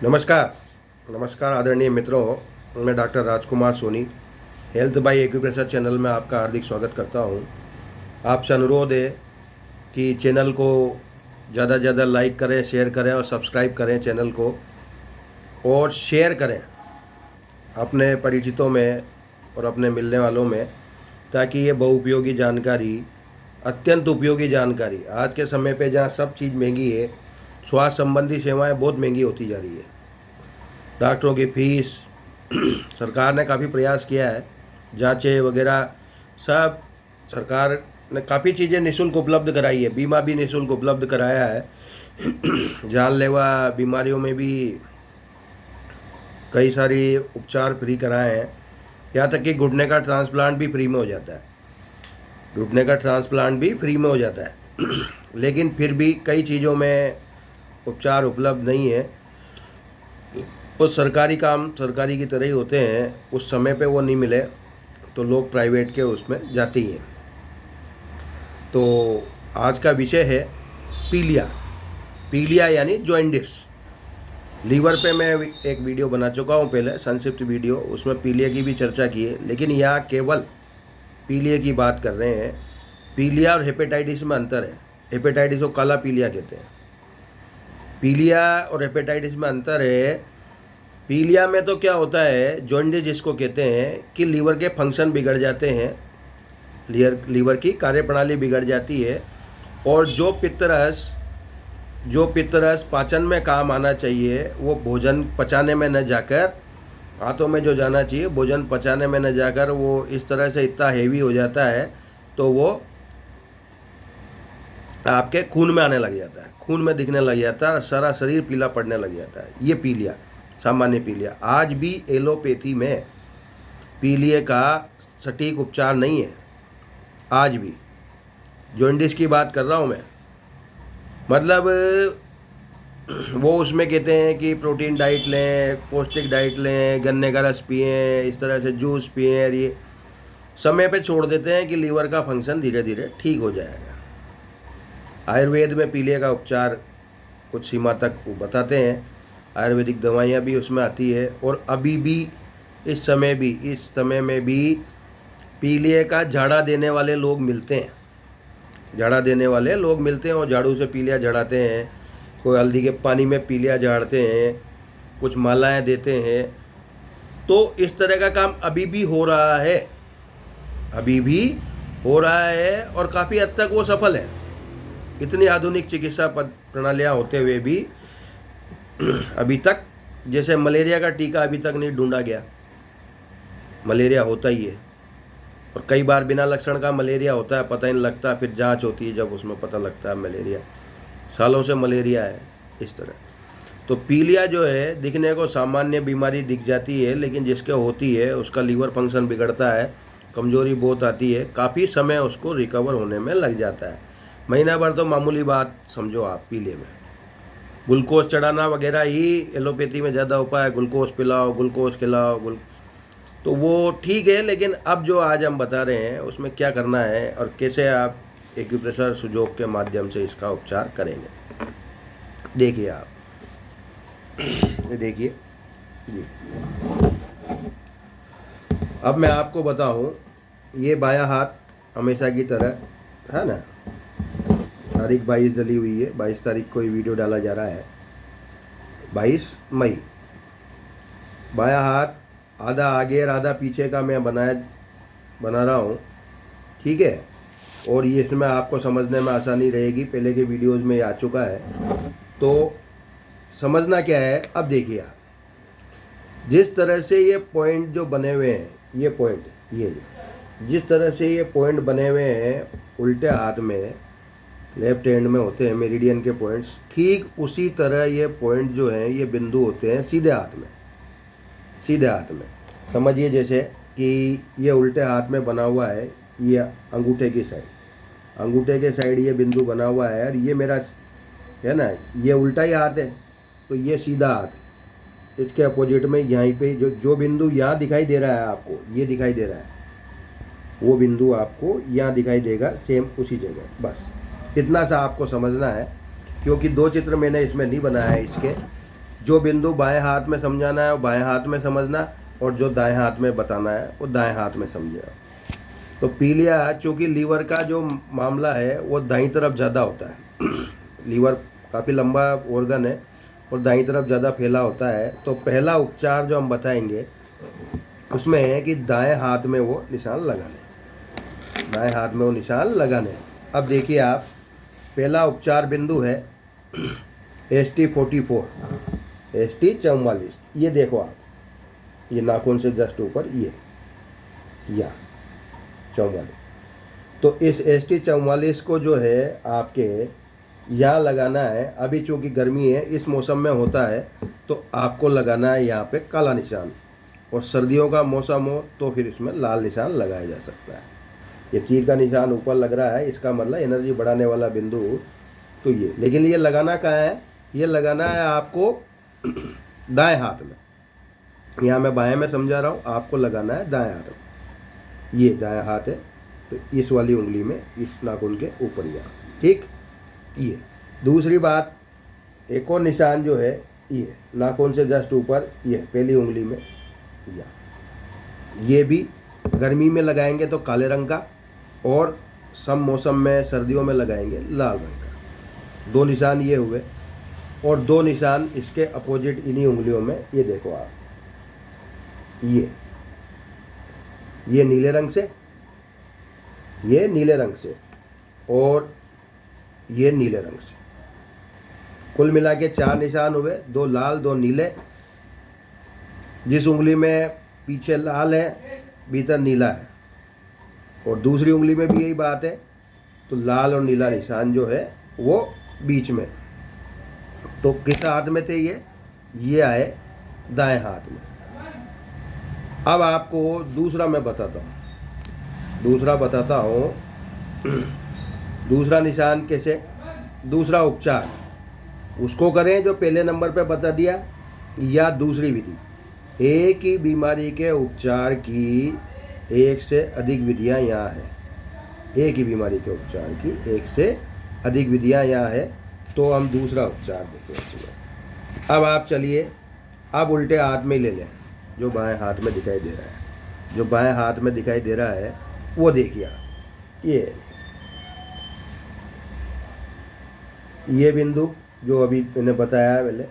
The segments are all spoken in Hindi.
नमस्कार। नमस्कार आदरणीय मित्रों, मैं doctor Rajkumar Soni health by acupressure channel में आपका हार्दिक स्वागत करता हूं। आपसे अनुरोध है कि चैनल को ज़्यादा से ज़्यादा लाइक करें, शेयर करें और सब्सक्राइब करें चैनल को, और शेयर करें अपने परिचितों में और अपने मिलने वालों में, ताकि ये बहुउपयोगी जानकारी, अत्यंत उपयोगी जानकारी, आज के समय पे जहाँ सब चीज़ महंगी है, स्वास्थ्य संबंधी सेवाएं बहुत महंगी होती जा रही है। डॉक्टरों की फीस सरकार ने काफ़ी प्रयास किया है, जांचें वगैरह सब सरकार ने काफ़ी चीज़ें निःशुल्क उपलब्ध कराई है, बीमा भी निःशुल्क उपलब्ध कराया है। जानलेवा बीमारियों में भी कई सारी उपचार फ्री कराए हैं, यहाँ तक कि घुटने का ट्रांसप्लांट भी फ्री में हो जाता है। घुटने का ट्रांसप्लांट भी फ्री में हो जाता है। लेकिन फिर भी कई चीज़ों में उपचार उपलब्ध नहीं है। वो सरकारी काम सरकारी की तरह ही होते हैं, उस समय पे वो नहीं मिले तो लोग प्राइवेट के उसमें जाते ही हैं। तो आज का विषय है पीलिया। पीलिया यानी जॉइंडिस। लीवर पे मैं एक वीडियो बना चुका हूँ पहले, संक्षिप्त वीडियो, उसमें पीलिया की भी चर्चा की है, लेकिन यहाँ केवल पीलिया की बात कर रहे हैं। पीलिया और हेपेटाइटिस में अंतर है। हेपेटाइटिस को काला पीलिया कहते हैं। पीलिया और हेपेटाइटिस में अंतर है। पीलिया में तो क्या होता है, जॉन्डिस जिसको कहते हैं, कि लीवर के फंक्शन बिगड़ जाते हैं, लीवर की कार्यप्रणाली बिगड़ जाती है, और जो पित्तरस पाचन में काम आना चाहिए, वो भोजन पचाने में न जाकर, हाथों में जो जाना चाहिए भोजन पचाने में न जाकर, वो इस तरह से इतना हेवी हो जाता है तो वो आपके खून में आने लग जाता है, खून में दिखने लग जाता है, सारा शरीर पीला पड़ने लग जाता है। ये पीलिया, सामान्य पीलिया। आज भी एलोपैथी में पीलिया का सटीक उपचार नहीं है। आज भी जॉन्डिस की बात कर रहा हूँ मैं, मतलब वो उसमें कहते हैं कि प्रोटीन डाइट लें, पौष्टिक डाइट लें, गन्ने का रस पिएं, इस तरह से जूस पिएं, और ये समय पे छोड़ देते हैं कि लीवर का फंक्शन धीरे धीरे ठीक हो जाएगा। आयुर्वेद में पीलिया का उपचार कुछ सीमा तक वो बताते हैं, आयुर्वेदिक दवाइयाँ भी उसमें आती है। और अभी भी इस समय में भी पीलिया का झाड़ा देने वाले लोग मिलते हैं। झाड़ा देने वाले लोग मिलते हैं और झाड़ू से पीलिया झाड़ाते हैं। कोई हल्दी के पानी में पीलिया झाड़ते हैं, कुछ मालाएं देते हैं। तो इस तरह का काम अभी भी हो रहा है, अभी भी हो रहा है, और काफ़ी हद तक वो सफल है। इतनी आधुनिक चिकित्सा प्रणालियाँ होते हुए भी अभी तक, जैसे मलेरिया का टीका अभी तक नहीं ढूंढा गया। मलेरिया होता ही है, और कई बार बिना लक्षण का मलेरिया होता है, पता ही नहीं लगता, फिर जांच होती है जब उसमें पता लगता है मलेरिया, सालों से मलेरिया है। इस तरह तो पीलिया जो है, दिखने को सामान्य बीमारी दिख जाती है, लेकिन जिसके होती है उसका लीवर फंक्शन बिगड़ता है, कमजोरी बहुत आती है, काफ़ी समय उसको रिकवर होने में लग जाता है। महीना भर तो मामूली बात समझो आप। पीलिया में ग्लूकोज चढ़ाना वगैरह ही एलोपैथी में ज़्यादा उपाय है, ग्लूकोज पिलाओ, ग्लूकोज खिलाओ, तो वो ठीक है। लेकिन अब जो आज हम बता रहे हैं उसमें क्या करना है और कैसे आप एक्यूप्रेशर सुजोग के माध्यम से इसका उपचार करेंगे। देखिए आप, ये देखिए जी। अब मैं आपको बताऊं, ये बायां हाथ हमेशा की तरह है ना, तारीख 22 डली हुई है, 22 तारीख को ये वीडियो डाला जा रहा है, 22 मई। बायां हाथ आधा आगे और आधा पीछे का मैं बना रहा हूँ, ठीक है। और ये इसमें आपको समझने में आसानी रहेगी, पहले के वीडियोज़ में आ चुका है, तो समझना क्या है। अब देखिए आप, जिस तरह से ये पॉइंट जो बने हुए हैं, ये पॉइंट, ये जिस तरह से ये पॉइंट बने हुए हैं उल्टे हाथ में, लेफ्ट हैंड में होते हैं मेरिडियन के पॉइंट्स, ठीक उसी तरह ये पॉइंट जो हैं, ये बिंदु होते हैं सीधे हाथ में। सीधे हाथ में समझिए, जैसे कि ये उल्टे हाथ में बना हुआ है, ये अंगूठे की साइड, अंगूठे के साइड ये बिंदु बना हुआ है, और ये मेरा है ना, ये उल्टा ही हाथ है, तो ये सीधा हाथ है। इसके अपोजिट में यहीं पे जो बिंदु यहाँ दिखाई दे रहा है आपको, ये दिखाई दे रहा है, वो बिंदु आपको यहाँ दिखाई देगा, सेम उसी जगह। बस इतना सा आपको समझना है, क्योंकि दो चित्र मैंने इसमें नहीं बनाया है इसके, जो बिंदु बाएं हाथ में समझाना है वो बाएं हाथ में समझना, और जो दाएं हाथ में बताना है वो दाएं हाथ में समझेगा। तो पीलिया, चूँकि लीवर का जो मामला है वो दाईं तरफ ज़्यादा होता है लीवर काफ़ी लंबा ऑर्गन है और दाईं तरफ ज़्यादा फैला होता है। तो पहला उपचार जो हम बताएंगे उसमें है कि दाएं हाथ में वो निशान लगाने, दाएं हाथ में वो निशान लगाने। अब देखिए आप, पहला उपचार बिंदु है ST44, ST44। ये देखो आप, ये नाखून से जस्ट ऊपर ये या 44। तो इस ST44 को जो है आपके यहाँ लगाना है। अभी चूँकि गर्मी है, इस मौसम में होता है, तो आपको लगाना है यहाँ पे काला निशान, और सर्दियों का मौसम हो तो फिर इसमें लाल निशान लगाया जा सकता है। ये तीर का निशान ऊपर लग रहा है, इसका मतलब एनर्जी बढ़ाने वाला बिंदु। तो ये, लेकिन ये लगाना कहाँ है? ये लगाना है आपको दाएं हाथ में। यहाँ मैं बाएं में समझा रहा हूँ, आपको लगाना है दाएं हाथ में। ये दाएं हाथ है, तो इस वाली उंगली में, इस नाखून के ऊपर यहाँ, ठीक। ये दूसरी बात, एक और निशान जो है ये नाखून से जस्ट ऊपर, ये पहली उंगली में यहाँ, ये भी गर्मी में लगाएंगे तो काले रंग का, और सब मौसम में सर्दियों में लगाएंगे लाल रंग का। दो निशान ये हुए, और दो निशान इसके अपोजिट इन्हीं उंगलियों में। ये देखो आप, ये नीले रंग से, ये नीले रंग से, और ये नीले रंग से। कुल मिला के 4 निशान हुए, 2 लाल 2 नीले। जिस उंगली में पीछे लाल है भीतर नीला है, और दूसरी उंगली में भी यही बात है। तो लाल और नीला निशान जो है वो बीच में। तो किस हाथ में थे ये आए दाएं हाथ में। अब आपको दूसरा मैं बताता हूँ, दूसरा निशान कैसे, दूसरा उपचार उसको करें जो पहले नंबर पे बता दिया, या दूसरी विधि। एक ही बीमारी के उपचार की एक से अधिक विधियां यहाँ है। एक ही बीमारी के उपचार की एक से अधिक विधियां यहाँ है। तो हम दूसरा उपचार देखें इसमें। अब आप चलिए, अब उल्टे हाथ में ले लें, जो बाएं हाथ में दिखाई दे रहा है, जो बाएं हाथ में दिखाई दे रहा है वो देखिए आप। ये बिंदु जो अभी मैंने बताया है, पहले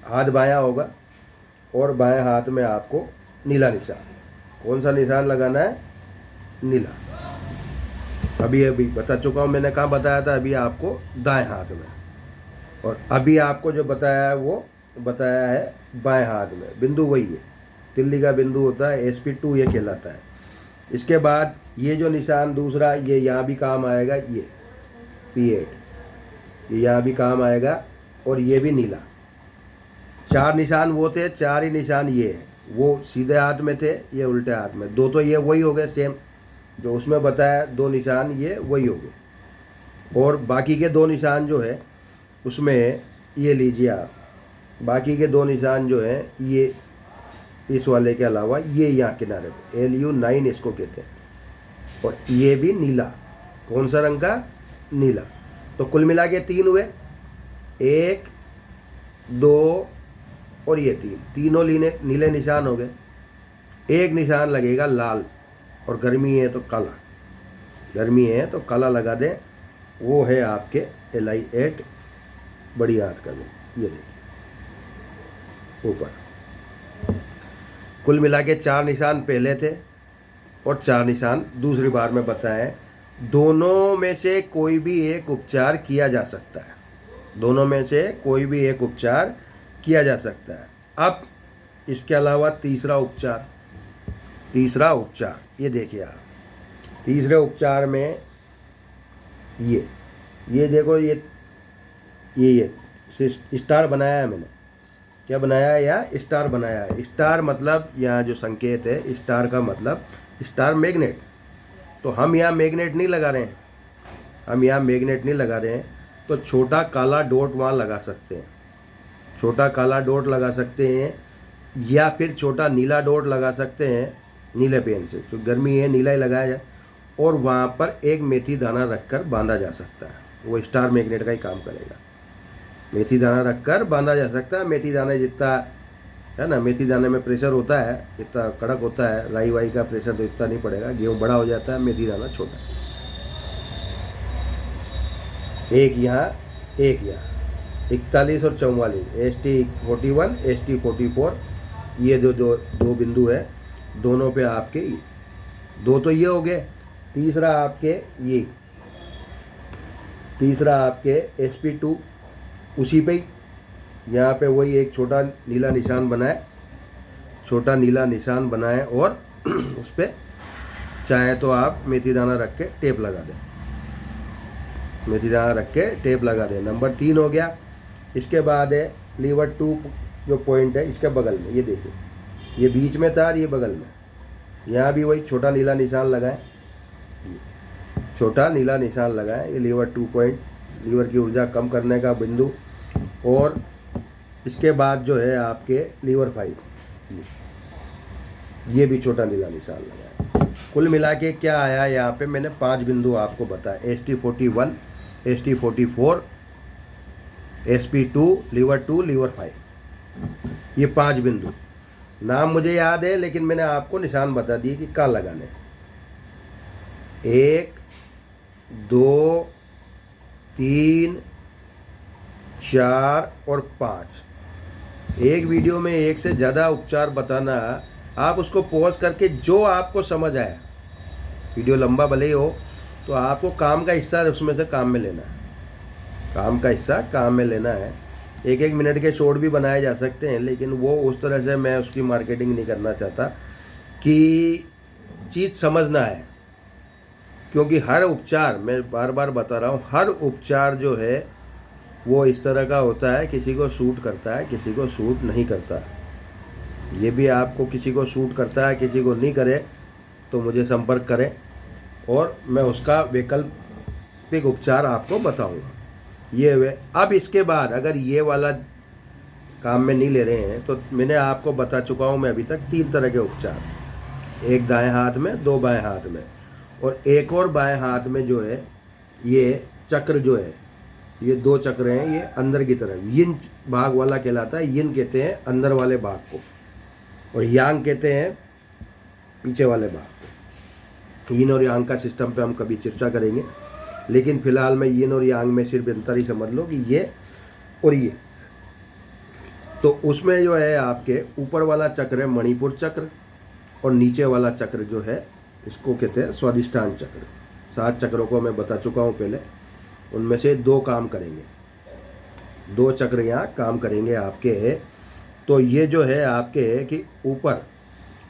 हाथ बायां होगा, और बाएं हाथ में आपको नीला निशान। कौन सा निशान लगाना है? नीला। अभी बता चुका हूँ मैंने, कहाँ बताया था? अभी आपको दाएं हाथ में, और अभी आपको जो बताया है वो बताया है बाएं हाथ में। बिंदु वही है, तिल्ली का बिंदु होता है, SP2 ये कहलाता है। इसके बाद ये जो निशान दूसरा, ये यहाँ भी काम आएगा, ये P8, ये यहाँ भी काम आएगा, और ये भी नीला। 4 निशान वो थे, 4 ही निशान ये है। वो सीधे हाथ में थे, ये उल्टे हाथ में। 2 तो ये वही हो गए सेम, जो उसमें बताया 2 निशान ये वही हो गए। और बाकी के 2 निशान जो है उसमें ये लीजिए आप, बाकी के 2 निशान जो है ये इस वाले के अलावा ये यहाँ किनारे पे LU9 इसको कहते हैं, और ये भी नीला। कौन सा रंग का? नीला। तो कुल मिला के 3 हुए, 1 2 और ये 3, तीनों नीले निशान हो गए। एक निशान लगेगा लाल, और गर्मी है तो काला, गर्मी है तो काला लगा दें। वो है आपके LI8 बड़ी हाथ का बिंदु। ये देखिए ऊपर। कुल मिला के 4 निशान पहले थे और 4 निशान दूसरी बार में बताएं। दोनों में से कोई भी एक उपचार किया जा सकता है, दोनों में से कोई भी एक उपचार किया जा सकता है। अब इसके अलावा तीसरा उपचार ये देखिए आप, तीसरे उपचार में ये देखो, ये स्टार बनाया है मैंने। क्या बनाया है? या स्टार बनाया है। स्टार मतलब यहाँ जो संकेत है, स्टार का मतलब स्टार मैग्नेट। तो हम यहाँ मैग्नेट नहीं लगा रहे हैं, तो छोटा काला डॉट वहाँ लगा सकते हैं, छोटा काला डॉट लगा सकते हैं, या फिर छोटा नीला डॉट लगा सकते हैं नीले पेन से। जो गर्मी है नीला ही लगाया जाए, और वहाँ पर एक मेथी दाना रखकर बांधा जा सकता है। वो स्टार मैग्नेट का ही काम करेगा। मेथी दाना रखकर बांधा जा सकता है। मेथी दाने जितना है ना, मेथी दाने में प्रेशर होता है, इतना कड़क होता है, राई वाई का प्रेशर तो इतना नहीं पड़ेगा, गेहूँ बड़ा हो जाता है, मेथी दाना छोटा। एक यहाँ 41 और 44, ST41 ST44, ये जो दो बिंदु है, दोनों पे आपके ये दो तो ये हो गए। तीसरा आपके SP2 उसी पे ही, यहाँ पे वही एक छोटा नीला निशान बनाए और उस पर चाहे तो आप मेथी दाना रख के टेप लगा दें। नंबर 3 हो गया। इसके बाद है लीवर 2 जो पॉइंट है इसके बगल में, ये देखिए, ये बीच में था और ये बगल में, यहाँ भी वही छोटा नीला निशान लगाएं। ये लीवर 2 पॉइंट, लीवर की ऊर्जा कम करने का बिंदु। और इसके बाद जो है आपके लीवर 5, ये भी छोटा नीला निशान लगाएं। कुल मिला के क्या आया, यहाँ पे मैंने 5 बिंदु आपको बताया, ST41 ST44 SP2 liver 2 liver 5, ये 5 बिंदु। नाम मुझे याद है लेकिन मैंने आपको निशान बता दिए कि कहाँ लगाने। 1 2 3 4 और 5। एक वीडियो में एक से ज़्यादा उपचार बताना, आप उसको पॉज करके जो आपको समझ आया, वीडियो लंबा भले ही हो, तो आपको काम का हिस्सा उसमें से काम में लेना है। 1-1 मिनट के शॉर्ट भी बनाए जा सकते हैं, लेकिन वो उस तरह से मैं उसकी मार्केटिंग नहीं करना चाहता कि चीज़ समझना है। क्योंकि हर उपचार, मैं बार बार बता रहा हूँ, हर उपचार जो है वो इस तरह का होता है, किसी को सूट करता है, किसी को सूट नहीं करता। ये भी आपको किसी को सूट करता है, किसी को नहीं करे तो मुझे संपर्क करें और मैं उसका वैकल्पिक उपचार आपको बताऊंगा। ये वे अब इसके बाद अगर ये वाला काम में नहीं ले रहे हैं तो मैंने आपको बता चुका हूँ मैं अभी तक 3 तरह के उपचार, एक दाएं हाथ में, 2 बाएं हाथ में, और एक और बाएं हाथ में जो है ये चक्र जो है, ये 2 चक्र हैं, ये अंदर की तरफ यिन भाग वाला कहलाता है। यिन कहते हैं अंदर वाले भाग को, और यांग कहते हैं पीछे वाले भाग को। यिन और यांग का सिस्टम पे हम कभी चर्चा करेंगे, लेकिन फिलहाल मैं यिन और यांग में सिर्फ अंतर ही समझ लो कि ये और ये। तो उसमें जो है आपके ऊपर वाला चक्र है मणिपुर चक्र, और नीचे वाला चक्र जो है इसको कहते हैं स्वादिष्ठान चक्र। 7 चक्रों को मैं बता चुका हूँ पहले, उनमें से 2 काम करेंगे, 2 चक्र यहाँ काम करेंगे आपके। तो ये जो है आपके कि ऊपर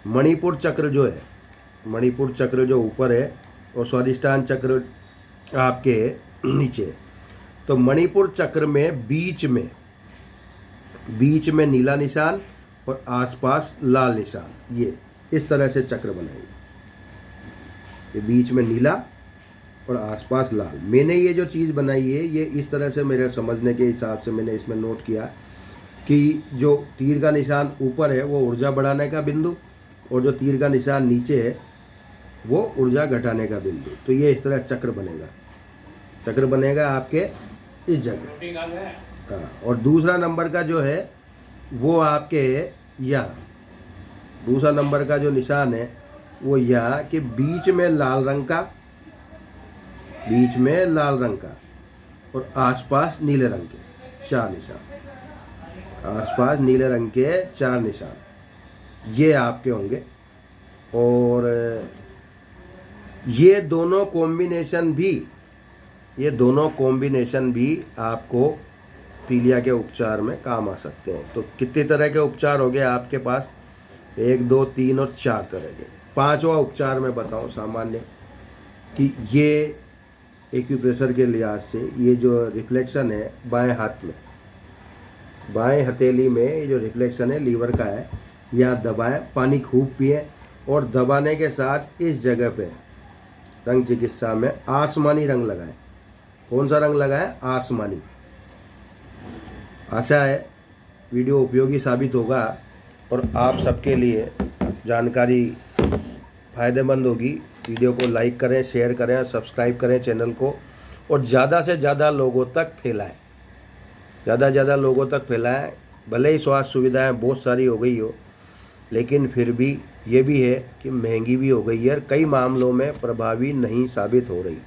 मणिपुर चक्र जो है, मणिपुर चक्र जो ऊपर है और स्वादिष्ठान चक्र आपके नीचे। तो मणिपुर चक्र में बीच में नीला निशान और आसपास लाल निशान, ये इस तरह से चक्र बनाइए। ये बीच में नीला और आसपास लाल। मैंने ये जो चीज़ बनाई है ये इस तरह से मेरे समझने के हिसाब से मैंने इसमें नोट किया कि जो तीर का निशान ऊपर है वो ऊर्जा बढ़ाने का बिंदु, और जो तीर का निशान नीचे है वो ऊर्जा घटाने का बिंदु। तो ये इस तरह चक्र बनेगा आपके इस जगह। हाँ, और दूसरा नंबर का जो है वो आपके यहाँ, दूसरा नंबर का जो निशान है वो यहाँ के बीच में लाल रंग का और आसपास नीले रंग के 4 निशान, ये आपके होंगे। और ये दोनों कॉम्बिनेशन भी आपको पीलिया के उपचार में काम आ सकते हैं। तो कितने तरह के उपचार हो गए आपके पास, 1 2 3 और 4 तरह के। 5वां उपचार मैं बताऊं सामान्य कि ये एक्यूप्रेशर के लिहाज से ये जो रिफ्लेक्शन है बाएं हाथ में, बाएं हथेली में ये जो रिफ्लेक्शन है लीवर का है, यहाँ दबाएं, पानी खूब पिए और दबाने के साथ इस जगह पे रंग चिकित्सा में आसमानी रंग लगाएं। कौन सा रंग लगाएं? आसमानी। आशा है वीडियो उपयोगी साबित होगा और आप सबके लिए जानकारी फ़ायदेमंद होगी। वीडियो को लाइक करें, शेयर करें, सब्सक्राइब करें चैनल को, और ज़्यादा से ज़्यादा लोगों तक फैलाएं। ज़्यादा से ज़्यादा लोगों तक फैलाएं। भले ही स्वास्थ्य सुविधाएं बहुत सारी हो गई हो, लेकिन फिर भी ये भी है कि महंगी भी हो गई है और कई मामलों में प्रभावी नहीं साबित हो रही।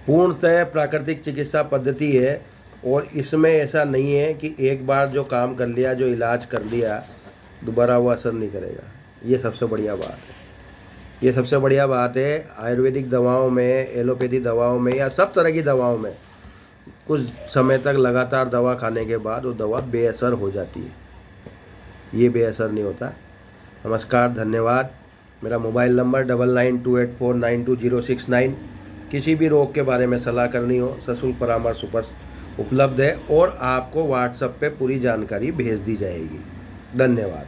पूर्णतः प्राकृतिक चिकित्सा पद्धति है और इसमें ऐसा नहीं है कि एक बार जो काम कर लिया, जो इलाज कर लिया, दोबारा वो असर नहीं करेगा। ये सबसे बढ़िया बात है। ये सबसे बढ़िया बात है आयुर्वेदिक दवाओं में, एलोपैथी दवाओं में या सब तरह की दवाओं में कुछ समय तक लगातार दवा खाने के बाद वो दवा बेअसर हो जाती है, ये बेअसर नहीं होता। नमस्कार, धन्यवाद। मेरा मोबाइल नंबर 9928492069। किसी भी रोग के बारे में सलाह करनी हो, सशुल्क परामर्श उपलब्ध है और आपको व्हाट्सएप पे पूरी जानकारी भेज दी जाएगी। धन्यवाद।